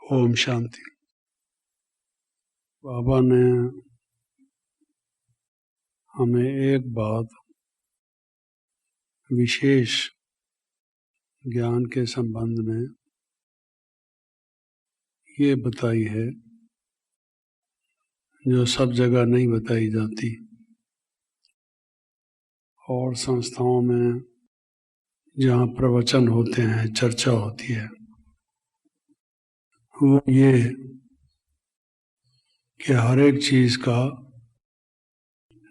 ओम शांति। बाबा ने हमें एक बात विशेष ज्ञान के संबंध में ये बताई है जो सब जगह नहीं बताई जाती और संस्थाओं में जहाँ प्रवचन होते हैं, चर्चा होती है, वो ये कि हर एक चीज का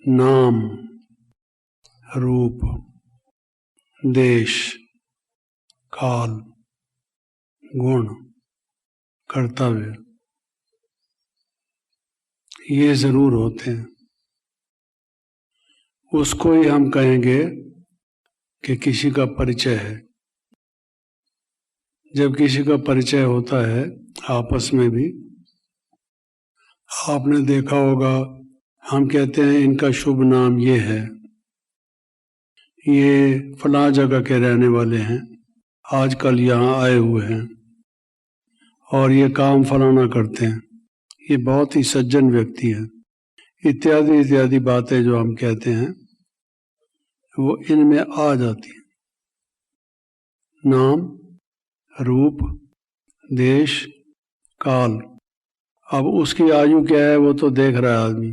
नाम, रूप, देश, काल, गुण, कर्तव्य ये जरूर होते हैं। उसको ही हम कहेंगे कि किसी का परिचय है। जब किसी का परिचय होता है आपस में भी, आपने देखा होगा, हम कहते हैं इनका शुभ नाम ये है, ये फलां जगह के रहने वाले हैं, आजकल यहाँ आए हुए हैं और ये काम फलाना करते हैं, ये बहुत ही सज्जन व्यक्ति है, इत्यादि इत्यादि बातें जो हम कहते हैं वो इनमें आ जाती हैं। नाम, रूप, देश, काल। अब उसकी आयु क्या है वो तो देख रहा है आदमी।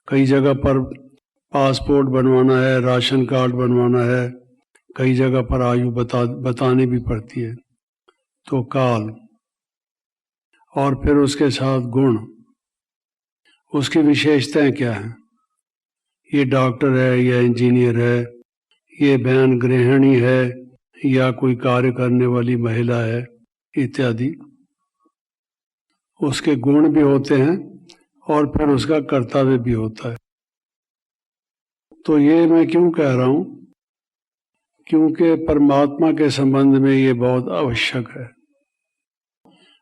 कई जगह पर पासपोर्ट बनवाना है, राशन कार्ड बनवाना है, कई जगह पर आयु बतानी भी पड़ती है। तो काल, और फिर उसके साथ गुण, उसकी विशेषताएं क्या हैं। ये डॉक्टर है या इंजीनियर है, ये बहन गृहिणी है या कोई कार्य करने वाली महिला है, इत्यादि उसके गुण भी होते हैं और फिर उसका कर्तव्य भी होता है। तो ये मैं क्यों कह रहा हूं, क्योंकि परमात्मा के संबंध में ये बहुत आवश्यक है।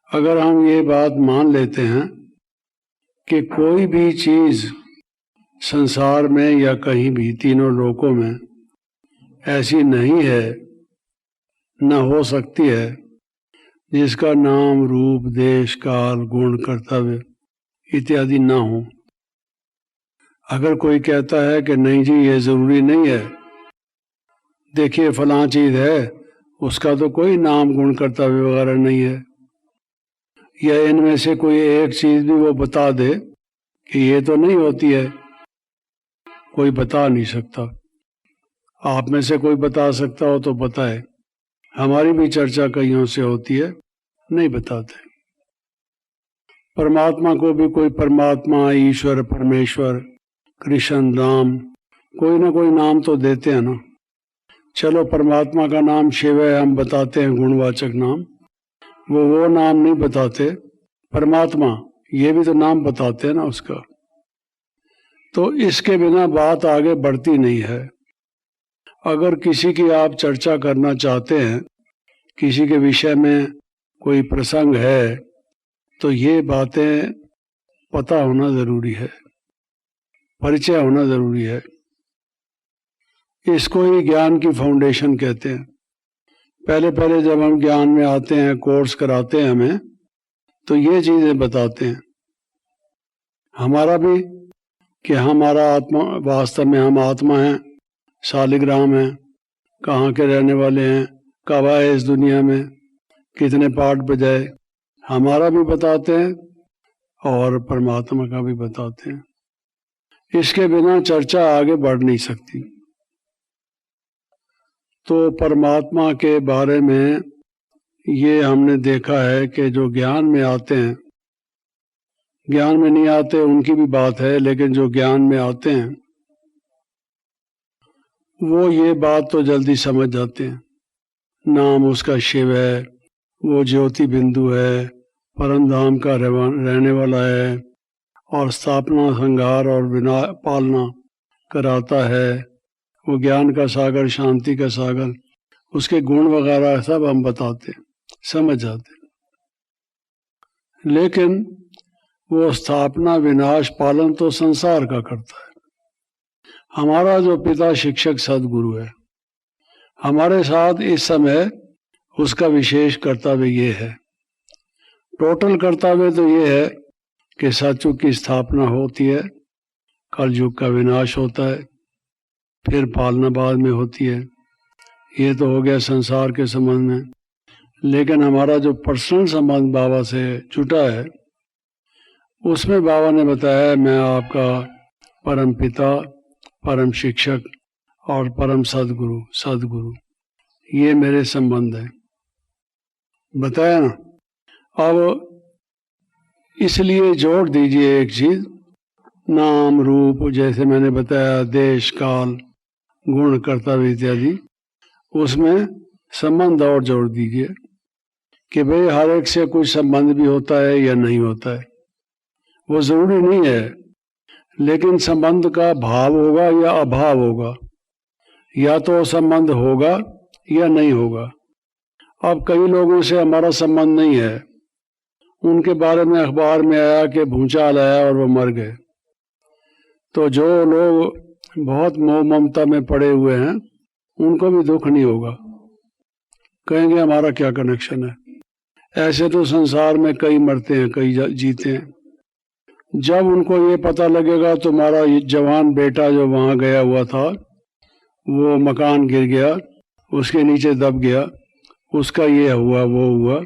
अगर हम ये बात मान लेते हैं कि कोई भी चीज संसार में या कहीं भी तीनों लोकों में ऐसी नहीं है, न हो सकती है, जिसका नाम, रूप, देश, काल, गुण, कर्तव्य इत्यादि ना हो। अगर कोई कहता है कि नहीं जी ये जरूरी नहीं है, देखिए फलां चीज है, उसका तो कोई नाम, गुण, कर्तव्य वगैरह नहीं है, या इनमें से कोई एक चीज भी वो बता दे कि ये तो नहीं होती है, कोई बता नहीं सकता। आप में से कोई बता सकता हो तो बताए। हमारी भी चर्चा कईयों से होती है, नहीं बताते। परमात्मा को भी कोई परमात्मा, ईश्वर, परमेश्वर, कृष्ण, राम, कोई ना कोई नाम तो देते हैं ना। चलो परमात्मा का नाम शिव है, हम बताते हैं गुणवाचक नाम, वो नाम नहीं बताते। परमात्मा ये भी तो नाम बताते हैं ना उसका। तो इसके बिना बात आगे बढ़ती नहीं है। अगर किसी की आप चर्चा करना चाहते हैं, किसी के विषय में कोई प्रसंग है, तो ये बातें पता होना जरूरी है, परिचय होना जरूरी है। इसको ही ज्ञान की फाउंडेशन कहते हैं। पहले पहले जब हम ज्ञान में आते हैं, कोर्स कराते हैं हमें, तो ये चीजें बताते हैं हमारा भी कि हमारा आत्मा, वास्तव में हम आत्मा हैं, शालिग्राम हैं, कहाँ के रहने वाले हैं, कब आए इस दुनिया में, कितने पाठ बजाए, हमारा भी बताते हैं और परमात्मा का भी बताते हैं। इसके बिना चर्चा आगे बढ़ नहीं सकती। तो परमात्मा के बारे में ये हमने देखा है कि जो ज्ञान में आते हैं, ज्ञान में नहीं आते उनकी भी बात है, लेकिन जो ज्ञान में आते हैं वो ये बात तो जल्दी समझ जाते हैं। नाम उसका शिव है, वो ज्योति बिंदु है, परम धाम का रहने वाला है और स्थापना, संहार और विना पालना कराता है, वो ज्ञान का सागर, शांति का सागर, उसके गुण वगैरह सब हम बताते, समझ जाते। लेकिन वो स्थापना, विनाश, पालन तो संसार का करता है। हमारा जो पिता शिक्षक सदगुरु है, हमारे साथ इस समय उसका विशेष कर्तव्य ये है, टोटल कर्तव्य तो ये है कि सतयुग की स्थापना होती है, कलयुग का विनाश होता है, फिर पालना बाद में होती है। ये तो हो गया संसार के संबंध में। लेकिन हमारा जो पर्सनल संबंध बाबा से जुटा है, उसमें बाबा ने बताया मैं आपका परम पिता, परम शिक्षक और परम सदगुरु, ये मेरे संबंध है, बताया ना। अब इसलिए जोड़ दीजिए एक चीज, नाम रूप, जैसे मैंने बताया देश काल गुण कर्तव्य इत्यादि, उसमें संबंध और जोड़ दीजिए कि भाई हर एक से कुछ संबंध भी होता है या नहीं होता है, वो जरूरी नहीं है। लेकिन संबंध का भाव होगा या अभाव होगा, या तो संबंध होगा या नहीं होगा। अब कई लोगों से हमारा संबंध नहीं है, उनके बारे में अखबार में आया कि भूचाल आया और वो मर गए, तो जो लोग बहुत मोह ममता में पड़े हुए हैं उनको भी दुख नहीं होगा, कहेंगे हमारा क्या कनेक्शन है। ऐसे तो संसार में कई मरते हैं, कई जीते हैं। जब उनको ये पता लगेगा तुम्हारा जवान बेटा जो वहां गया हुआ था, वो मकान गिर गया, उसके नीचे दब गया, उसका ये हुआ वो हुआ,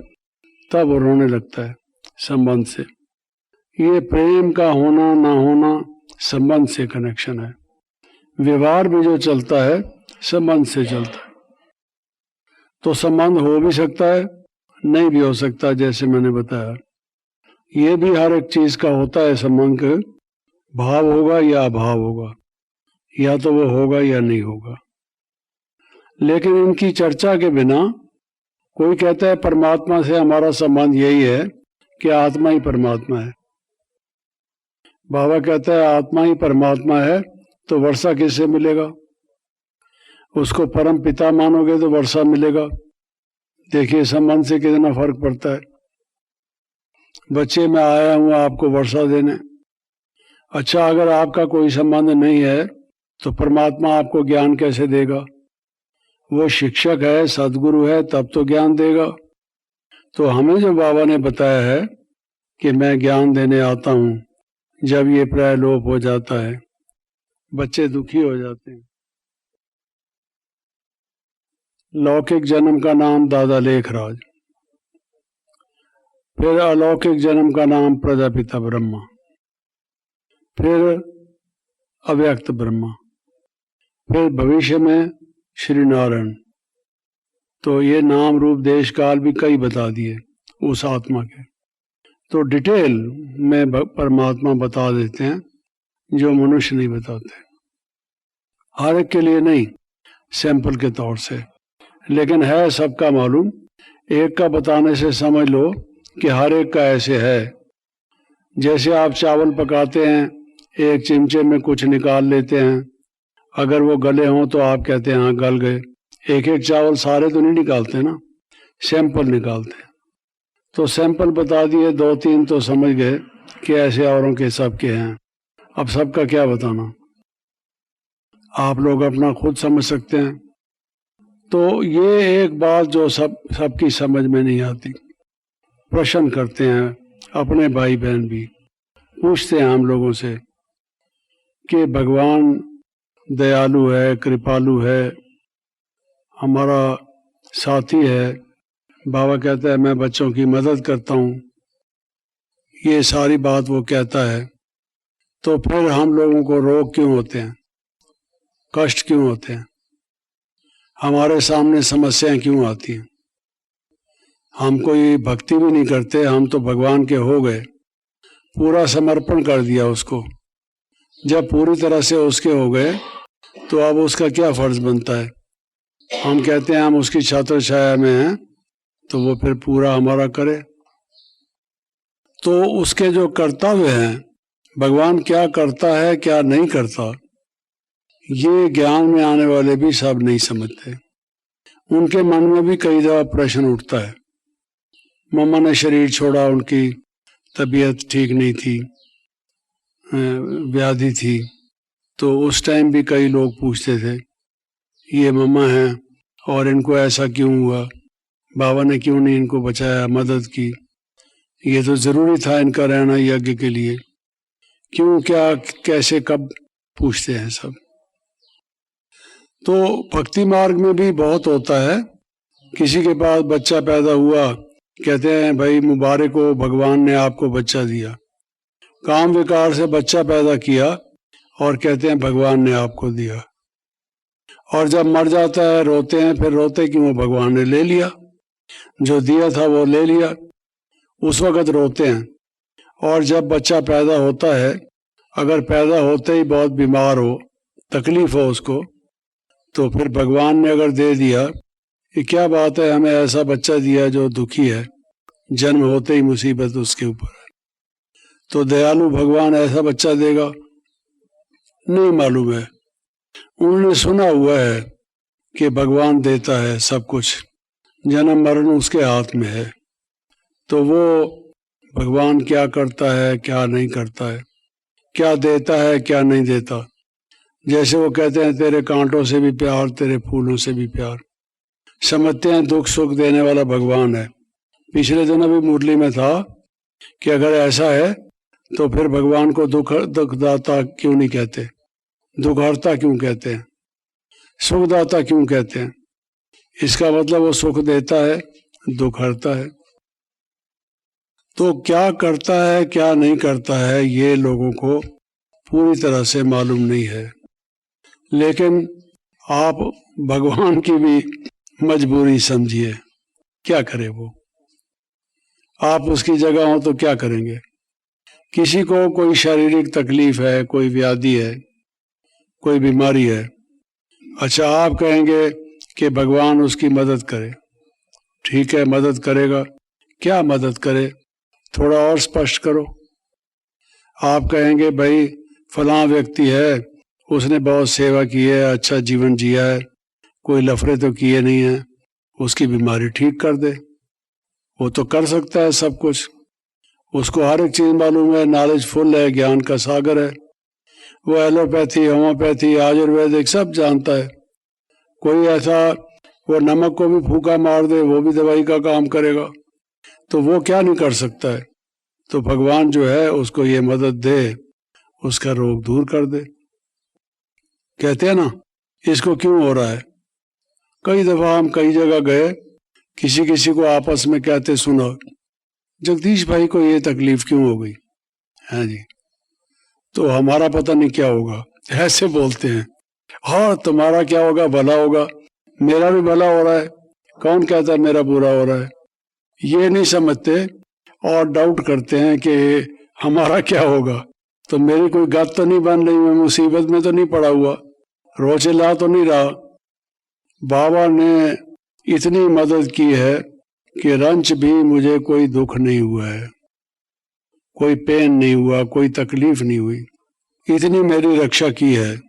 तब वो रोने लगता है संबंध से। ये प्रेम का होना ना होना संबंध से कनेक्शन है। व्यवहार भी जो चलता है संबंध से चलता है। तो संबंध हो भी सकता है, नहीं भी हो सकता, जैसे मैंने बताया। ये भी हर एक चीज का होता है, संबंध का भाव होगा या अभाव होगा, या तो वो होगा या नहीं होगा। लेकिन इनकी चर्चा के बिना, कोई कहता है परमात्मा से हमारा संबंध यही है कि आत्मा ही परमात्मा है। बाबा कहता है आत्मा ही परमात्मा है, तो वर्षा किससे मिलेगा? उसको परम पिता मानोगे तो वर्षा मिलेगा। देखिए संबंध से कितना फर्क पड़ता है। बच्चे मैं आया हूं आपको वर्षा देने, अच्छा अगर आपका कोई संबंध नहीं है तो परमात्मा आपको ज्ञान कैसे देगा? वो शिक्षक है, सदगुरु है, तब तो ज्ञान देगा। तो हमें जो बाबा ने बताया है कि मैं ज्ञान देने आता हूं, जब ये प्रायलोप हो जाता है, बच्चे दुखी हो जाते हैं। लौकिक जन्म का नाम दादा लेखराज, फिर अलौकिक जन्म का नाम प्रजापिता ब्रह्मा, फिर अव्यक्त ब्रह्मा, फिर भविष्य में श्री नारायण। तो ये नाम रूप देश काल भी कई बता दिए उस आत्मा के। तो डिटेल में परमात्मा बता देते हैं जो मनुष्य नहीं बताते, हर एक के लिए नहीं, सैंपल के तौर से। लेकिन है सबका मालूम। एक का बताने से समझ लो कि हर एक का ऐसे है। जैसे आप चावल पकाते हैं, एक चिमचे में कुछ निकाल लेते हैं, अगर वो गले हों तो आप कहते हैं हाँ गल गए। एक एक चावल सारे तो नहीं निकालते ना, सैंपल निकालते हैं। तो सैंपल बता दिए, दो तीन तो समझ गए कि ऐसे औरों के सबके हैं। अब सबका क्या बताना, आप लोग अपना खुद समझ सकते हैं। तो ये एक बात जो सबकी समझ में नहीं आती। प्रश्न करते हैं अपने भाई बहन भी, पूछते हैं हम लोगों से कि भगवान दयालु है, कृपालु है, हमारा साथी है। बाबा कहता है मैं बच्चों की मदद करता हूँ, ये सारी बात वो कहता है। तो फिर हम लोगों को रोग क्यों होते हैं, कष्ट क्यों होते हैं, हमारे सामने समस्याएं क्यों आती हैं? हम कोई भक्ति भी नहीं करते, हम तो भगवान के हो गए, पूरा समर्पण कर दिया उसको। जब पूरी तरह से उसके हो गए तो अब उसका क्या फर्ज बनता है? हम कहते हैं हम उसकी छत्र छाया में हैं, तो वो फिर पूरा हमारा करे। तो उसके जो कर्तव्य हैं, भगवान क्या करता है क्या नहीं करता, ये ज्ञान में आने वाले भी सब नहीं समझते। उनके मन में भी कई दफा प्रश्न उठता है। मम्मा ने शरीर छोड़ा, उनकी तबीयत ठीक नहीं थी, व्याधि थी, तो उस टाइम भी कई लोग पूछते थे ये मम्मा हैं और इनको ऐसा क्यों हुआ, बाबा ने क्यों नहीं इनको बचाया, मदद की। ये तो जरूरी था इनका रहना यज्ञ के लिए, क्यों, क्या, कैसे, कब, पूछते हैं सब। तो भक्ति मार्ग में भी बहुत होता है, किसी के पास बच्चा पैदा हुआ, कहते हैं भाई मुबारक हो, भगवान ने आपको बच्चा दिया। काम विकार से बच्चा पैदा किया और कहते हैं भगवान ने आपको दिया। और जब मर जाता है रोते हैं, फिर रोते क्यों, भगवान ने ले लिया, जो दिया था वो ले लिया, उस वक़्त रोते हैं। और जब बच्चा पैदा होता है, अगर पैदा होते ही बहुत बीमार हो, तकलीफ हो उसको, तो फिर भगवान ने अगर दे दिया, ये क्या बात है, हमें ऐसा बच्चा दिया जो दुखी है, जन्म होते ही मुसीबत उसके ऊपर है, तो दयालु भगवान ऐसा बच्चा देगा? नहीं मालूम है। उन्होंने सुना हुआ है कि भगवान देता है सब कुछ, जन्म मरण उसके हाथ में है, तो वो भगवान क्या करता है क्या नहीं करता है, क्या देता है क्या नहीं देता। जैसे वो कहते हैं तेरे कांटों से भी प्यार, तेरे फूलों से भी प्यार, समझते हैं दुख सुख देने वाला भगवान है। पिछले दिन अभी मुरली में था कि अगर ऐसा है तो फिर भगवान को दुखदाता क्यों नहीं कहते, दुखहर्ता क्यों कहते हैं, सुखदाता क्यों कहते हैं? इसका मतलब वो सुख देता है, दुख हरता है। तो क्या करता है क्या नहीं करता है ये लोगों को पूरी तरह से मालूम नहीं है, लेकिन आप भगवान की भी मजबूरी समझिए, क्या करे वो, आप उसकी जगह हो तो क्या करेंगे? किसी को कोई शारीरिक तकलीफ है, कोई व्याधि है, कोई बीमारी है, अच्छा आप कहेंगे कि भगवान उसकी मदद करे, ठीक है मदद करेगा, क्या मदद करे, थोड़ा और स्पष्ट करो। आप कहेंगे भाई फलां व्यक्ति है, उसने बहुत सेवा की है, अच्छा जीवन जिया है, कोई लफड़े तो किए नहीं है, उसकी बीमारी ठीक कर दे। वो तो कर सकता है सब कुछ, उसको हर एक चीज मालूम है, नॉलेज फुल है, ज्ञान का सागर है, वो एलोपैथी, होम्योपैथी, आयुर्वेदिक सब जानता है। कोई ऐसा वो नमक को भी फूका मार दे, वो भी दवाई का काम करेगा, तो वो क्या नहीं कर सकता है? तो भगवान जो है उसको ये मदद दे, उसका रोग दूर कर दे। कहते हैं ना इसको क्यों हो रहा है, कई दफा हम कई जगह गए, किसी किसी को आपस में कहते सुना, जगदीश भाई को ये तकलीफ क्यों हो गई है जी, तो हमारा पता नहीं क्या होगा, ऐसे बोलते हैं। हाँ तुम्हारा क्या होगा, भला होगा, मेरा भी भला हो रहा है, कौन कहता है मेरा बुरा हो रहा है, ये नहीं समझते और डाउट करते हैं कि हमारा क्या होगा। तो मेरी कोई गत तो नहीं बन रही, मैं मुसीबत में तो नहीं पड़ा हुआ, रोचेला तो नहीं रहा। बाबा ने इतनी मदद की है कि रंच भी मुझे कोई दुख नहीं हुआ है, कोई पेन नहीं हुआ, कोई तकलीफ नहीं हुई, इतनी मेरी रक्षा की है।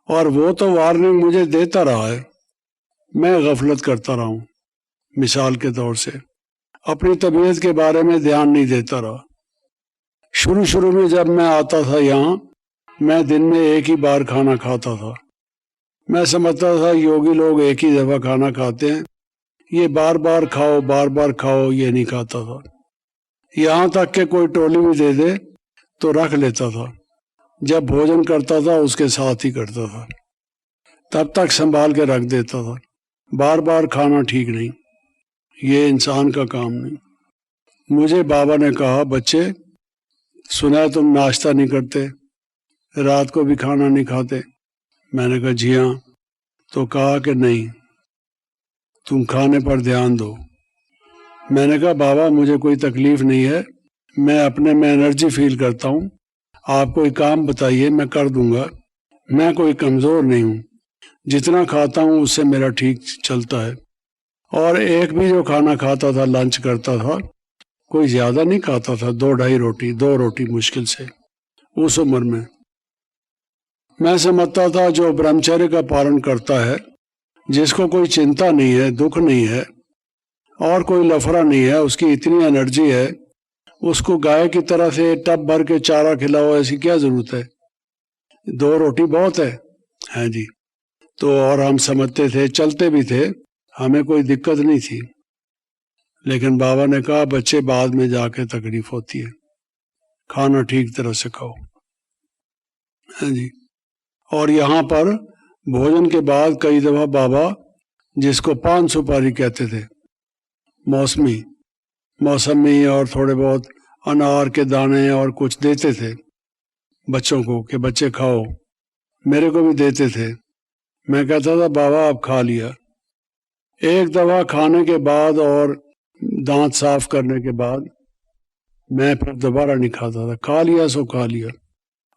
और वो तो वार्निंग मुझे देता रहा है, मैं गफलत करता रहा हूं, मिसाल के तौर से अपनी तबीयत के बारे में ध्यान नहीं देता रहा। शुरू शुरू में जब मैं आता था यहाँ, मैं दिन में एक ही बार खाना खाता था, मैं समझता था योगी लोग एक ही दफा खाना खाते हैं, ये बार बार खाओ ये नहीं खाता था। यहाँ तक के कोई टोली भी दे दे तो रख लेता था, जब भोजन करता था उसके साथ ही करता था, तब तक संभाल के रख देता था। बार बार खाना ठीक नहीं, ये इंसान का काम नहीं। मुझे बाबा ने कहा बच्चे सुना है तुम नाश्ता नहीं करते, रात को भी खाना नहीं खाते। मैंने कहा जी हाँ। तो कहा कि नहीं तुम खाने पर ध्यान दो। मैंने कहा बाबा मुझे कोई तकलीफ नहीं है, मैं अपने में एनर्जी फील करता हूँ, आप कोई काम बताइए मैं कर दूंगा, मैं कोई कमजोर नहीं हूँ, जितना खाता हूँ उससे मेरा ठीक चलता है। और एक भी जो खाना खाता था, लंच करता था, कोई ज्यादा नहीं खाता था, 2-2.5 रोटी, 2 रोटी मुश्किल से। उस उम्र में मैं समझता था जो ब्रह्मचर्य का पालन करता है, जिसको कोई चिंता नहीं है, दुख नहीं है और कोई लफड़ा नहीं है, उसकी इतनी एनर्जी है, उसको गाय की तरह से टब भर के चारा खिलाओ, ऐसी क्या जरूरत है, 2 रोटी बहुत है जी। तो और हम समझते थे, चलते भी थे, हमें कोई दिक्कत नहीं थी। लेकिन बाबा ने कहा बच्चे बाद में जाके तकलीफ होती है, खाना ठीक तरह से खाओ। हाँ जी। और यहाँ पर भोजन के बाद कई दफा बाबा, जिसको पान सुपारी कहते थे, मौसमी और थोड़े बहुत अनार के दाने और कुछ देते थे बच्चों को कि बच्चे खाओ। मेरे को भी देते थे। मैं कहता था बाबा अब खा लिया। एक दफा खाने के बाद और दांत साफ करने के बाद मैं फिर दोबारा नहीं खाता था। खा लिया सो खा लिया।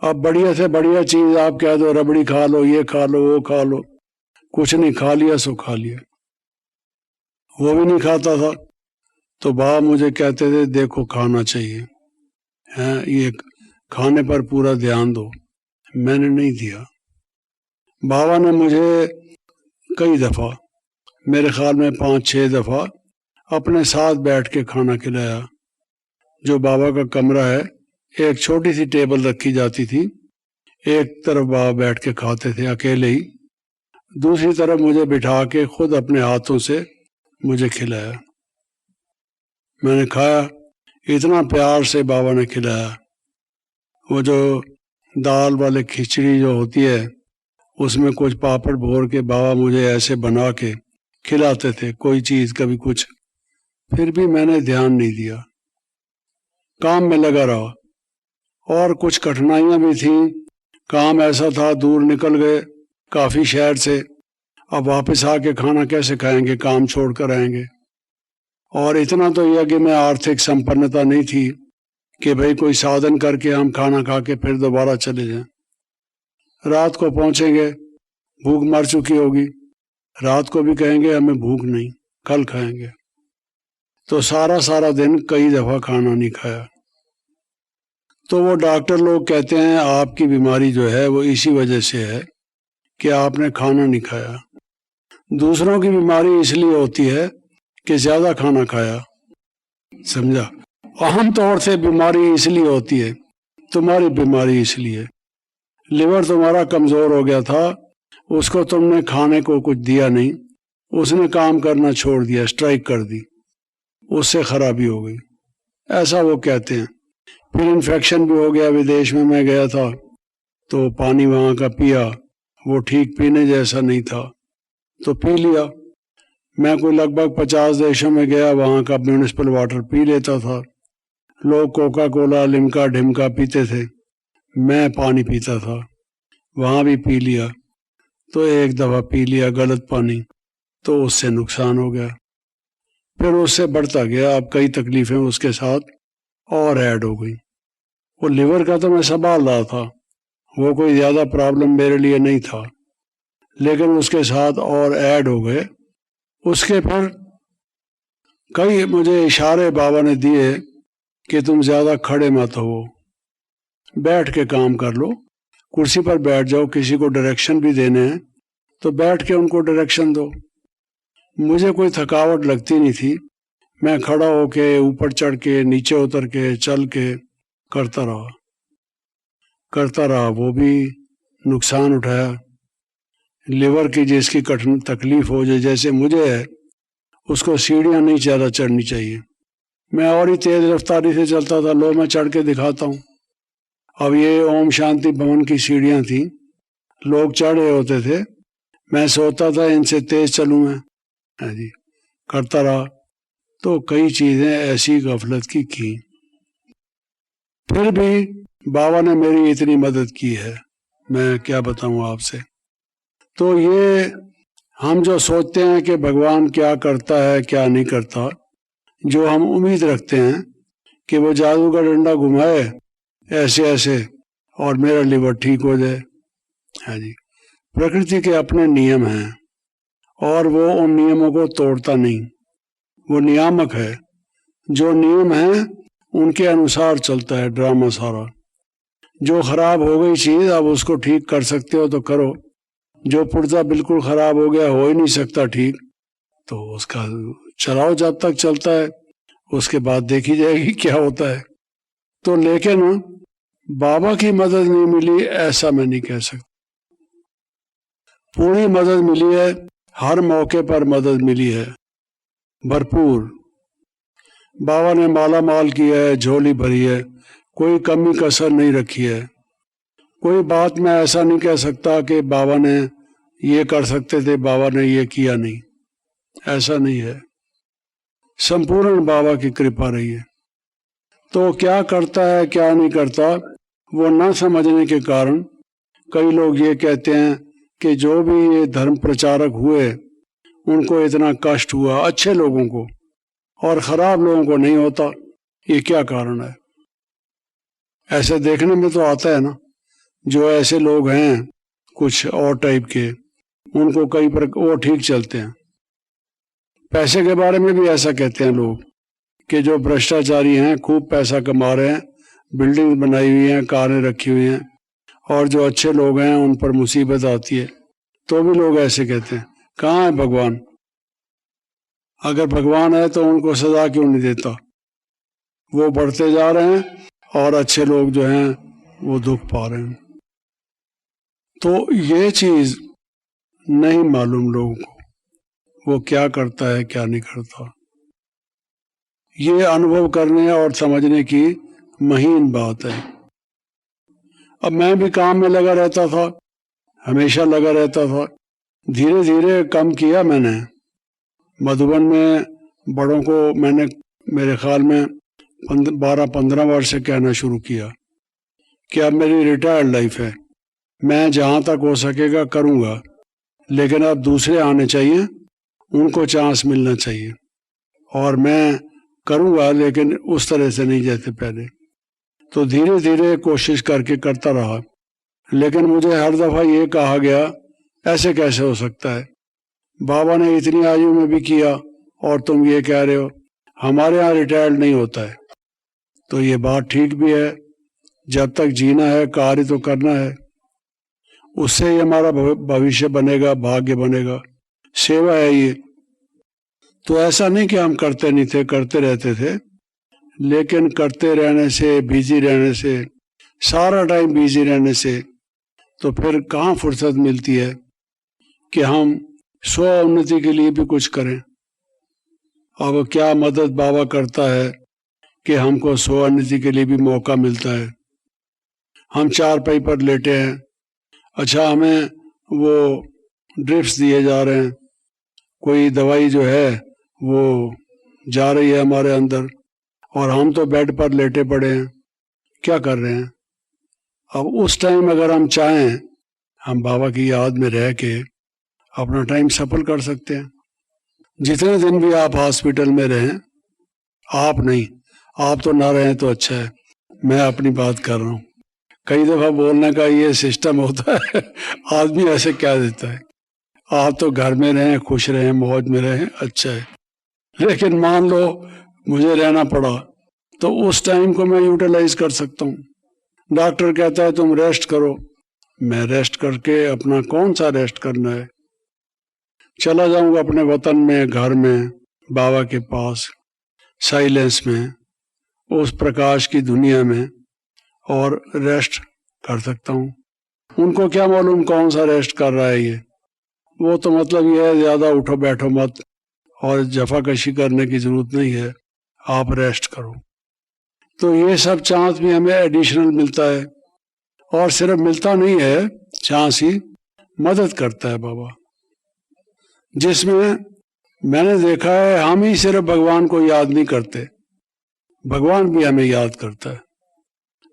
अब बढ़िया से बढ़िया चीज आप कह दो, रबड़ी खा लो, ये खा लो, वो खा लो, कुछ नहीं, खा लिया सो खा लिया। वो भी नहीं खाता था। तो बाबा मुझे कहते थे देखो खाना चाहिए है, ये खाने पर पूरा ध्यान दो। मैंने नहीं दिया। बाबा ने मुझे कई दफा, मेरे ख्याल में 5-6 दफा अपने साथ बैठ के खाना खिलाया। जो बाबा का कमरा है, एक छोटी सी टेबल रखी जाती थी, एक तरफ बाबा बैठ के खाते थे अकेले ही, दूसरी तरफ मुझे बिठा के खुद अपने हाथों से मुझे खिलाया। मैंने खाया, इतना प्यार से बाबा ने खिलाया। वो जो दाल वाले खिचड़ी जो होती है, उसमें कुछ पापड़ भोर के बाबा मुझे ऐसे बना के खिलाते थे, कोई चीज कभी कुछ। फिर भी मैंने ध्यान नहीं दिया, काम में लगा रहा। और कुछ कठिनाइयां भी थी। काम ऐसा था, दूर निकल गए काफी शहर से, अब वापस आके खाना कैसे खाएंगे, काम छोड़ कर आएंगे। और इतना तो यह कि मैं आर्थिक संपन्नता नहीं थी कि भाई कोई साधन करके हम खाना खा के फिर दोबारा चले जाएं। रात को पहुंचेंगे, भूख मर चुकी होगी, रात को भी कहेंगे हमें भूख नहीं, कल खाएंगे। तो सारा दिन कई दफा खाना नहीं खाया। तो वो डॉक्टर लोग कहते हैं आपकी बीमारी जो है वो इसी वजह से है कि आपने खाना नहीं खाया। दूसरों की बीमारी इसलिए होती है कि ज्यादा खाना खाया, समझा। अहम तौर से बीमारी इसलिए होती है, तुम्हारी बीमारी इसलिए, लिवर तुम्हारा कमजोर हो गया था, उसको तुमने खाने को कुछ दिया नहीं, उसने काम करना छोड़ दिया, स्ट्राइक कर दी, उससे खराबी हो गई, ऐसा वो कहते हैं। फिर इन्फेक्शन भी हो गया। विदेश में मैं गया था तो पानी वहाँ का पिया, वो ठीक पीने जैसा नहीं था, तो पी लिया। मैं कोई लगभग 50 देशों में गया, वहाँ का म्यूनिसिपल वाटर पी लेता था। लोग कोका कोला, लिम्का ढिमका पीते थे, मैं पानी पीता था, वहाँ भी पी लिया। तो एक दफा पी लिया गलत पानी, तो उससे नुकसान हो गया। फिर उससे बढ़ता गया, अब कई तकलीफें उसके साथ और ऐड हो गई। वो लिवर का तो मैं संभाल रहा था, वो कोई ज्यादा प्रॉब्लम मेरे लिए नहीं था, लेकिन उसके साथ और ऐड हो गए। उसके फिर कई मुझे इशारे बाबा ने दिए कि तुम ज्यादा खड़े मत हो, बैठ के काम कर लो, कुर्सी पर बैठ जाओ, किसी को डायरेक्शन भी देने हैं तो बैठ के उनको डायरेक्शन दो। मुझे कोई थकावट लगती नहीं थी, मैं खड़ा होके ऊपर चढ़ के नीचे उतर के चल के करता रहा। वो भी नुकसान उठाया। लिवर की जिसकी कठिन तकलीफ हो जाए, जैसे मुझे है, उसको सीढ़ियां नहीं ज्यादा चढ़नी चाहिए। मैं और ही तेज रफ्तारी से चलता था। लो मैं चढ़ के दिखाता हूँ। अब ये ओम शांति भवन की सीढ़ियां थी, लोग चढ़ रहे होते थे, मैं सोचता था इनसे तेज चलूं मैं, हाँ जी, करता रहा। तो कई चीजें ऐसी गफलत की। फिर भी बाबा ने मेरी इतनी मदद की है, मैं क्या बताऊं आपसे। तो ये हम जो सोचते हैं कि भगवान क्या करता है क्या नहीं करता, जो हम उम्मीद रखते हैं कि वो जादू का डंडा घुमाए ऐसे ऐसे और मेरा लिवर ठीक हो जाए, हाँ जी, प्रकृति के अपने नियम हैं और वो उन नियमों को तोड़ता नहीं। वो नियामक है, जो नियम है उनके अनुसार चलता है ड्रामा सारा। जो खराब हो गई चीज, अब उसको ठीक कर सकते हो तो करो। जो पुर्जा बिल्कुल खराब हो गया, हो ही नहीं सकता ठीक, तो उसका चलाओ जब तक चलता है, उसके बाद देखी जाएगी क्या होता है। तो लेकिन बाबा की मदद नहीं मिली ऐसा मैं नहीं कह सकता। पूरी मदद मिली है, हर मौके पर मदद मिली है, भरपूर। बाबा ने माला माल किया है, झोली भरी है, कोई कमी कसर नहीं रखी है। कोई बात मैं ऐसा नहीं कह सकता कि बाबा ने ये कर सकते थे, बाबा ने ये किया नहीं, ऐसा नहीं है। संपूर्ण बाबा की कृपा रही है। तो क्या करता है क्या नहीं करता, वो न समझने के कारण कई लोग ये कहते हैं कि जो भी ये धर्म प्रचारक हुए उनको इतना कष्ट हुआ, अच्छे लोगों को, और खराब लोगों को नहीं होता। ये क्या कारण है? ऐसे देखने में तो आता है ना, जो ऐसे लोग हैं कुछ और टाइप के, उनको कई वो ठीक चलते हैं। पैसे के बारे में भी ऐसा कहते हैं लोग कि जो भ्रष्टाचारी हैं खूब पैसा कमा रहे हैं, बिल्डिंग बनाई हुई हैं, कारें रखी हुई हैं, और जो अच्छे लोग हैं उन पर मुसीबत आती है। तो भी लोग ऐसे कहते हैं। कहाँ है भगवान? अगर भगवान है तो उनको सजा क्यों नहीं देता? वो बढ़ते जा रहे हैं और अच्छे लोग जो हैं वो दुख पा रहे हैं। तो ये चीज नहीं मालूम लोगों को, वो क्या करता है क्या नहीं करता। ये अनुभव करने और समझने की महीन बात है। अब मैं भी काम में लगा रहता था, हमेशा लगा रहता था। धीरे धीरे कम किया मैंने। मधुबन में बड़ों को मैंने मेरे ख्याल में 12-15 वर्ष से कहना शुरू किया कि अब मेरी रिटायर्ड लाइफ है, मैं जहाँ तक हो सकेगा करूँगा, लेकिन अब दूसरे आने चाहिए, उनको चांस मिलना चाहिए, और मैं करूँगा लेकिन उस तरह से नहीं जैसे पहले। तो धीरे धीरे कोशिश करके करता रहा, लेकिन मुझे हर दफ़ा ये कहा गया ऐसे कैसे हो सकता है, बाबा ने इतनी आयु में भी किया और तुम ये कह रहे हो। हमारे यहाँ रिटायर्ड नहीं होता है। तो ये बात ठीक भी है, जब तक जीना है कार्य तो करना है, उससे ही हमारा भविष्य बनेगा, भाग्य बनेगा, सेवा है ये। तो ऐसा नहीं कि हम करते नहीं थे, करते रहते थे, लेकिन करते रहने से, बिजी रहने से, सारा टाइम बिजी रहने से तो फिर कहाँ फुर्सत मिलती है कि हम स्व उन्नति के लिए भी कुछ करें। अब क्या मदद बाबा करता है कि हमको स्व उन्नति के लिए भी मौका मिलता है। हम चारपाई पर लेटे हैं, अच्छा हमें वो ड्रिप्स दिए जा रहे हैं, कोई दवाई जो है वो जा रही है हमारे अंदर, और हम तो बेड पर लेटे पड़े हैं, क्या कर रहे हैं। अब उस टाइम अगर हम चाहें, हम बाबा की याद में रह के अपना टाइम सफल कर सकते हैं। जितने दिन भी आप हॉस्पिटल में रहें, आप नहीं, आप तो ना रहें तो अच्छा है, मैं अपनी बात कर रहा हूँ। कई दफ़ा बोलने का ये सिस्टम होता है, आदमी ऐसे क्या देता है, आप तो घर में रहें, खुश रहें, मौज में रहें, अच्छा है। लेकिन मान लो मुझे रहना पड़ा, तो उस टाइम को मैं यूटिलाइज कर सकता हूँ। डॉक्टर कहता है तुम रेस्ट करो, मैं रेस्ट करके अपना कौन सा रेस्ट करना है, चला जाऊंगा अपने वतन में, घर में, बाबा के पास, साइलेंस में, उस प्रकाश की दुनिया में, और रेस्ट कर सकता हूँ। उनको क्या मालूम कौन सा रेस्ट कर रहा है ये, वो तो मतलब ये है ज़्यादा उठो बैठो मत, और जफाकशी करने की ज़रूरत नहीं है, आप रेस्ट करो। तो ये सब चांस भी हमें एडिशनल मिलता है, और सिर्फ मिलता नहीं है चांस ही, मदद करता है बाबा। जिसमें मैंने देखा है हम ही सिर्फ भगवान को याद नहीं करते, भगवान भी हमें याद करता है।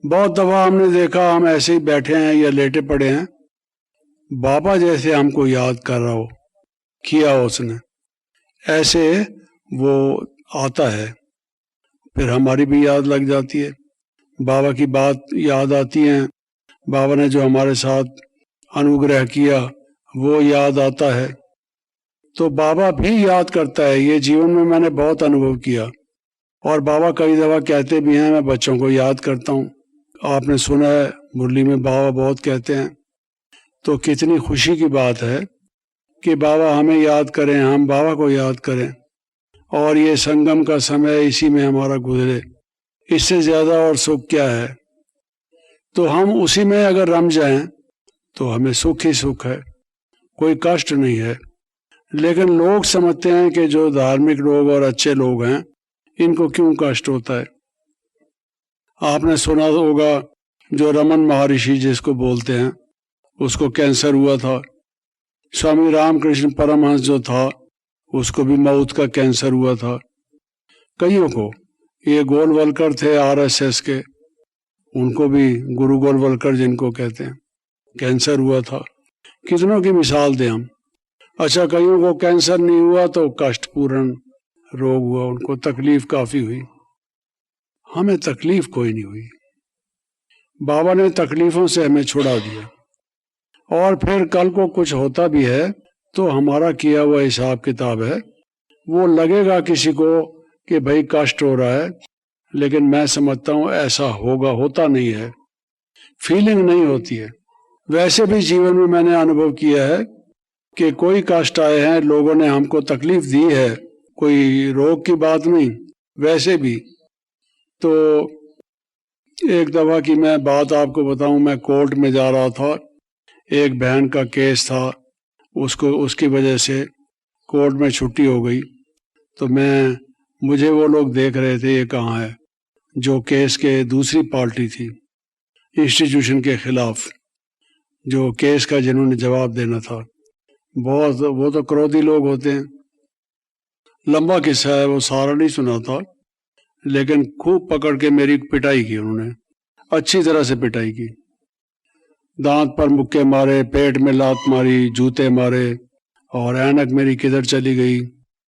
बहुत दफ़ा हमने देखा हम ऐसे ही बैठे हैं या लेटे पड़े हैं, बाबा जैसे हमको याद कर रहा हो, किया उसने, ऐसे वो आता है, फिर हमारी भी याद लग जाती है, बाबा की बात याद आती है, बाबा ने जो हमारे साथ अनुग्रह किया वो याद आता है। तो बाबा भी याद करता है, ये जीवन में मैंने बहुत अनुभव किया। और बाबा कई दफ़ा कहते भी हैं मैं बच्चों को याद करता हूँ, आपने सुना है मुरली में बाबा बहुत कहते हैं। तो कितनी खुशी की बात है कि बाबा हमें याद करें, हम बाबा को याद करें, और ये संगम का समय इसी में हमारा गुजरे, इससे ज़्यादा और सुख क्या है। तो हम उसी में अगर रम जाएं तो हमें सुख ही सुख है, कोई कष्ट नहीं है। लेकिन लोग समझते हैं कि जो धार्मिक लोग और अच्छे लोग हैं इनको क्यों कष्ट होता है? आपने सुना होगा जो रमन महर्षि जिसको बोलते हैं, उसको कैंसर हुआ था। स्वामी रामकृष्ण परमहंस जो था, उसको भी मौत का कैंसर हुआ था। कईयों को, ये गोलवलकर थे आरएसएस के, उनको भी गुरु गोलवलकर जिनको कहते हैं, कैंसर हुआ था। कितनों की मिसाल दें हम। अच्छा, कईयों को कैंसर नहीं हुआ तो कष्टपूर्ण रोग हुआ, उनको तकलीफ काफी हुई। हमें तकलीफ कोई नहीं हुई। बाबा ने तकलीफों से हमें छुड़ा दिया। और फिर कल को कुछ होता भी है तो हमारा किया हुआ हिसाब किताब है, वो लगेगा किसी को कि भाई कष्ट हो रहा है, लेकिन मैं समझता हूं ऐसा होगा, होता नहीं है, फीलिंग नहीं होती है। वैसे भी जीवन में मैंने अनुभव किया है कि कोई कष्ट आए हैं, लोगों ने हमको तकलीफ दी है, कोई रोग की बात नहीं, वैसे भी। तो एक दफा की मैं बात आपको बताऊं, मैं कोर्ट में जा रहा था, एक बहन का केस था, उसको उसकी वजह से कोर्ट में छुट्टी हो गई। तो मुझे वो लोग देख रहे थे, ये कहाँ है, जो केस के दूसरी पार्टी थी, इंस्टीट्यूशन के खिलाफ, जो केस का जिन्होंने जवाब देना था। बहुत, वो तो क्रोधी लोग होते हैं। लंबा किस्सा है, वो सारा नहीं सुना था, लेकिन खूब पकड़ के मेरी पिटाई की उन्होंने, अच्छी तरह से पिटाई की। दांत पर मुक्के मारे, पेट में लात मारी, जूते मारे, और ऐनक मेरी किधर चली गई।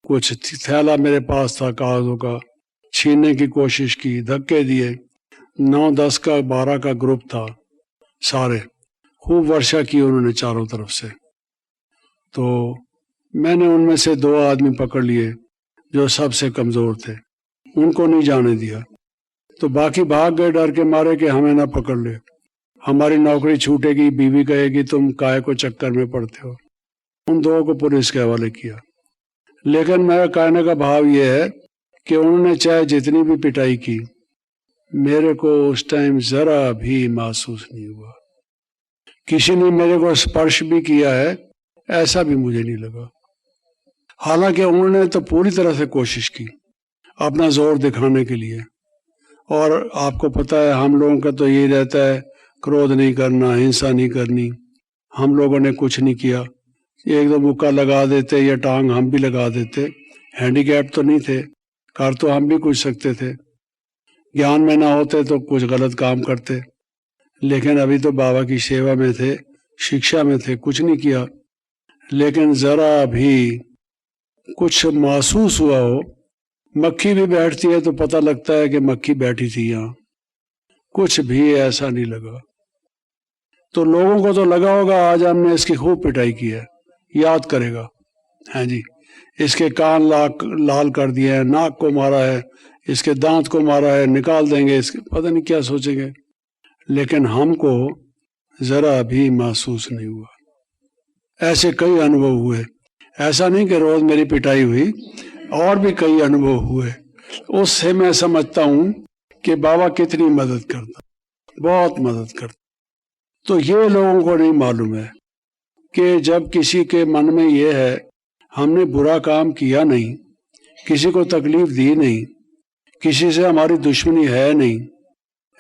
कुछ थैला मेरे पास था कागजों का, छीनने की कोशिश की, धक्के दिए। 9-10 का 12 का ग्रुप था, सारे खूब वर्षा की उन्होंने चारों तरफ से। तो मैंने उनमें से 2 आदमी पकड़ लिए जो सबसे कमजोर थे, उनको नहीं जाने दिया। तो बाकी भाग गए डर के मारे कि हमें ना पकड़ ले, हमारी नौकरी छूटेगी, बीवी कहेगी तुम काहे को चक्कर में पड़ते हो। उन 2 को पुलिस के हवाले किया। लेकिन मेरा कहने का भाव ये है कि उन्होंने चाहे जितनी भी पिटाई की, मेरे को उस टाइम जरा भी महसूस नहीं हुआ। किसी ने मेरे को स्पर्श भी किया है, ऐसा भी मुझे नहीं लगा। हालांकि उन्होंने तो पूरी तरह से कोशिश की अपना जोर दिखाने के लिए। और आपको पता है हम लोगों का तो यही रहता है, क्रोध नहीं करना, हिंसा नहीं करनी। हम लोगों ने कुछ नहीं किया, एक दो मुक्का लगा देते या टांग हम भी लगा देते। हैंडीकैप तो नहीं थे, कर तो हम भी कुछ सकते थे, ज्ञान में ना होते तो कुछ गलत काम करते। लेकिन अभी तो बाबा की सेवा में थे, शिक्षा में थे, कुछ नहीं किया। लेकिन जरा भी कुछ महसूस हुआ हो, मक्खी भी बैठती है तो पता लगता है कि मक्खी बैठी थी यहाँ, कुछ भी ऐसा नहीं लगा। तो लोगों को तो लगा होगा आज हमने इसकी खूब पिटाई की है, याद करेगा, हाँ जी, इसके कान लाल कर दिए हैं, नाक को मारा है, इसके दांत को मारा है, निकाल देंगे इसके, पता नहीं क्या सोचेंगे। लेकिन हमको जरा भी महसूस नहीं हुआ। ऐसे कई अनुभव हुए, ऐसा नहीं कि रोज मेरी पिटाई हुई, और भी कई अनुभव हुए। उससे मैं समझता हूं कि बाबा कितनी मदद करता, बहुत मदद करता। तो ये लोगों को नहीं मालूम है कि जब किसी के मन में ये है हमने बुरा काम किया नहीं, किसी को तकलीफ दी नहीं, किसी से हमारी दुश्मनी है नहीं,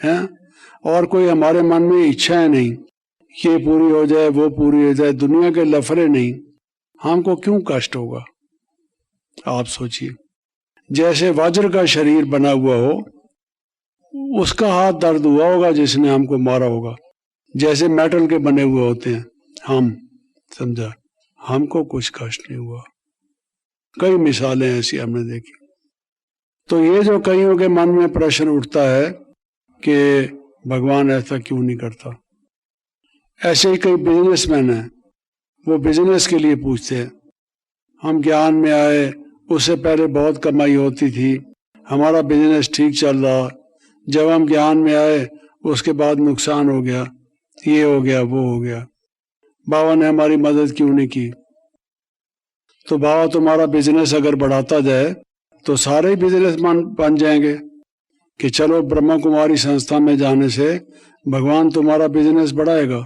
है, और कोई हमारे मन में इच्छाएं नहीं, ये पूरी हो जाए वो पूरी हो जाए, दुनिया के लफड़े नहीं, हमको क्यों कष्ट होगा? आप सोचिए, जैसे वज्र का शरीर बना हुआ हो, उसका हाथ दर्द हुआ होगा जिसने हमको मारा होगा, जैसे मेटल के बने हुए होते हैं हम, समझा, हमको कुछ कष्ट नहीं हुआ। कई मिसालें ऐसी हमने देखी। तो ये जो कईयों के मन में प्रश्न उठता है कि भगवान ऐसा क्यों नहीं करता, ऐसे ही कई बिजनेसमैन हैं, वो बिजनेस के लिए पूछते हैं। हम ज्ञान में आए, उससे पहले बहुत कमाई होती थी, हमारा बिजनेस ठीक चल रहा, जब हम ज्ञान में आए उसके बाद नुकसान हो गया, ये हो गया वो हो गया, बाबा ने हमारी मदद क्यों नहीं की? तो बाबा तुम्हारा बिजनेस अगर बढ़ाता जाए तो सारे ही बिजनेसमैन बन जाएंगे कि चलो ब्रह्मा कुमारी संस्था में जाने से भगवान तुम्हारा बिजनेस बढ़ाएगा,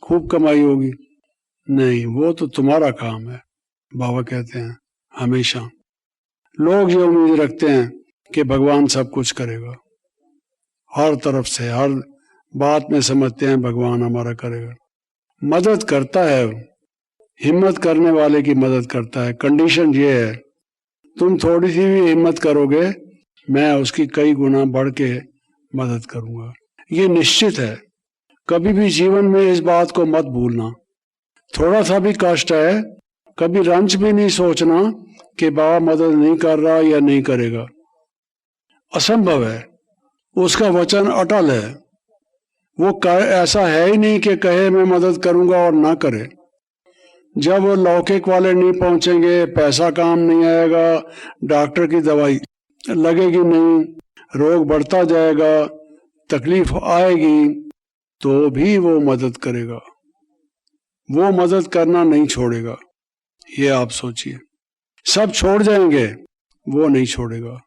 खूब कमाई होगी। नहीं, वो तो तुम्हारा काम है, बाबा कहते हैं। हमेशा लोग ये उम्मीद रखते हैं कि भगवान सब कुछ करेगा, हर तरफ से, हर बात में समझते हैं भगवान हमारा करेगा। मदद करता है, हिम्मत करने वाले की मदद करता है। कंडीशन ये है, तुम थोड़ी सी भी हिम्मत करोगे, मैं उसकी कई गुना बढ़ के मदद करूंगा। ये निश्चित है। कभी भी जीवन में इस बात को मत भूलना। थोड़ा सा भी कष्ट है, कभी रंज भी नहीं सोचना कि बाबा मदद नहीं कर रहा या नहीं करेगा। असंभव है। उसका वचन अटल है। वो ऐसा है ही नहीं कि कहे मैं मदद करूंगा और ना करे। जब वो लौकिक वाले नहीं पहुंचेंगे, पैसा काम नहीं आएगा, डॉक्टर की दवाई लगेगी नहीं, रोग बढ़ता जाएगा, तकलीफ आएगी, तो भी वो मदद करेगा। वो मदद करना नहीं छोड़ेगा। ये आप सोचिए। सब छोड़ जाएंगे, वो नहीं छोड़ेगा।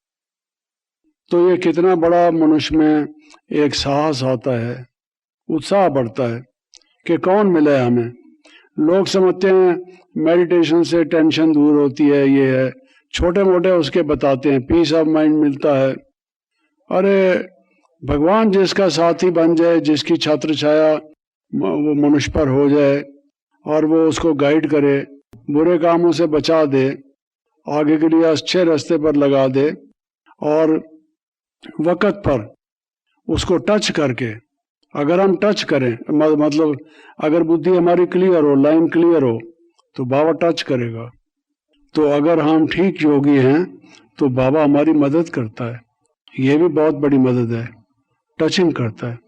तो ये कितना बड़ा मनुष्य में एक साहस आता है, उत्साह बढ़ता है कि कौन मिला है हमें। लोग समझते हैं मेडिटेशन से टेंशन दूर होती है, ये है, छोटे मोटे उसके बताते हैं, पीस ऑफ माइंड मिलता है। अरे भगवान जिसका साथी बन जाए, जिसकी छत्र छाया वो मनुष्य पर हो जाए और वो उसको गाइड करे, बुरे कामों से बचा दे, आगे के लिए अच्छे रास्ते पर लगा दे, और वक़्त पर उसको टच करके, अगर हम टच करें, मतलब अगर बुद्धि हमारी क्लियर हो, लाइन क्लियर हो, तो बाबा टच करेगा। तो अगर हम ठीक योगी हैं तो बाबा हमारी मदद करता है। ये भी बहुत बड़ी मदद है, टचिंग करता है।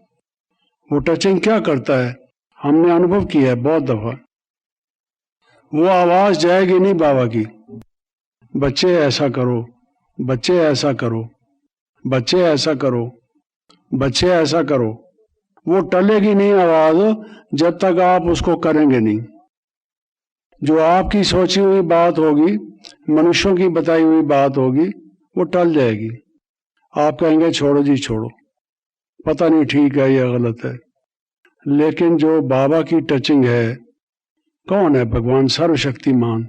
वो टचिंग क्या करता है, हमने अनुभव किया है बहुत दफा। वो आवाज जाएगी नहीं बाबा की, बच्चे ऐसा करो, बच्चे ऐसा करो, बच्चे ऐसा करो, बच्चे ऐसा करो। वो टलेगी नहीं आवाज जब तक आप उसको करेंगे नहीं। जो आपकी सोची हुई बात होगी, मनुष्यों की बताई हुई बात होगी, वो टल जाएगी। आप कहेंगे छोड़ो जी छोड़ो, पता नहीं ठीक है या गलत है। लेकिन जो बाबा की टचिंग है, कौन है? भगवान सर्वशक्तिमान।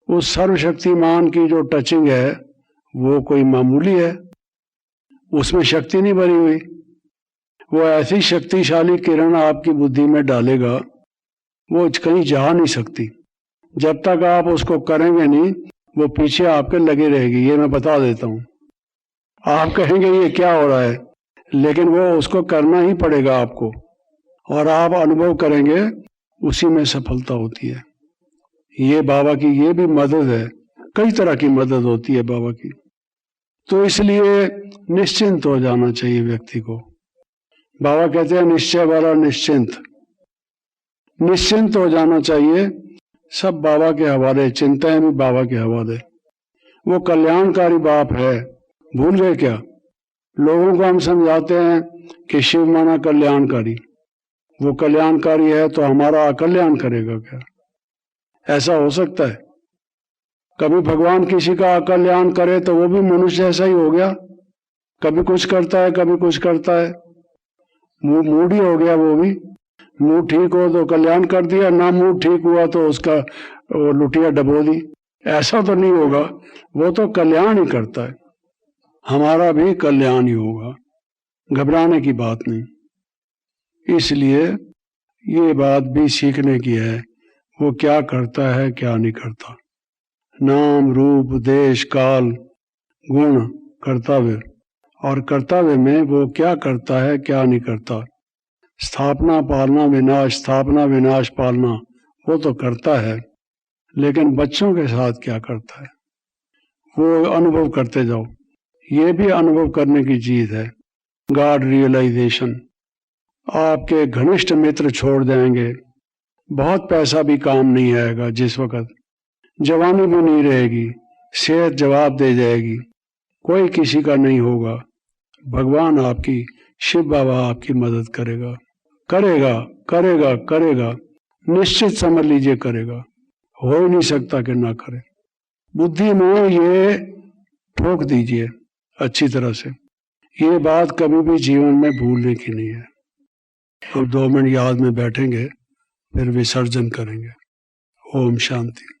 उस सर्वशक्तिमान की जो टचिंग है वो कोई मामूली है, उसमें शक्ति नहीं भरी हुई। वो ऐसी शक्तिशाली किरण आपकी बुद्धि में डालेगा, वो कहीं जा नहीं सकती। जब तक आप उसको करेंगे नहीं, वो पीछे आपके लगी रहेगी। ये मैं बता देता हूँ। आप कहेंगे ये क्या हो रहा है, लेकिन वो उसको करना ही पड़ेगा आपको, और आप अनुभव करेंगे, उसी में सफलता होती है। ये बाबा की ये भी मदद है। कई तरह की मदद होती है बाबा की। तो इसलिए निश्चिंत हो जाना चाहिए व्यक्ति को। बाबा कहते हैं निश्चय वाला निश्चिंत। निश्चिंत हो जाना चाहिए। सब बाबा के हवाले, चिंताएं भी बाबा के हवाले। वो कल्याणकारी बाप है, भूल गए क्या? लोगों को हम समझाते हैं कि शिव माना कल्याणकारी। वो कल्याणकारी है तो हमारा अकल्याण करेगा क्या? ऐसा हो सकता है? कभी भगवान किसी का अकल्याण करे तो वो भी मनुष्य ऐसा ही हो गया। कभी कुछ करता है, कभी कुछ करता है। मूड ही हो गया वो भी। मूड ठीक हो तो कल्याण कर दिया, ना मूड ठीक हुआ तो उसका लुटिया डबो दी। ऐसा तो नहीं होगा। वो तो कल्याण ही करता है। हमारा भी कल्याण ही होगा, घबराने की बात नहीं। इसलिए ये बात भी सीखने की है, वो क्या करता है क्या नहीं करता। नाम रूप देश काल गुण कर्तव्य, और कर्तव्य में वो क्या करता है क्या नहीं करता। स्थापना पालना विनाश, स्थापना विनाश पालना, वो तो करता है। लेकिन बच्चों के साथ क्या करता है, वो अनुभव करते जाओ। ये भी अनुभव करने की चीज है, गॉड रियलाइजेशन। आपके घनिष्ठ मित्र छोड़ जाएंगे, बहुत पैसा भी काम नहीं आएगा। जिस वक्त जवानी भी नहीं रहेगी, सेहत जवाब दे जाएगी, कोई किसी का नहीं होगा। भगवान आपकी, शिव बाबा आपकी मदद करेगा, करेगा करेगा करेगा। निश्चित समझ लीजिए करेगा। हो ही नहीं सकता कि ना करे। बुद्धि में ये ठोक दीजिए अच्छी तरह से। ये बात कभी भी जीवन में भूलने की नहीं है। अब 2 मिनट याद में बैठेंगे, फिर विसर्जन करेंगे। ओम शांति।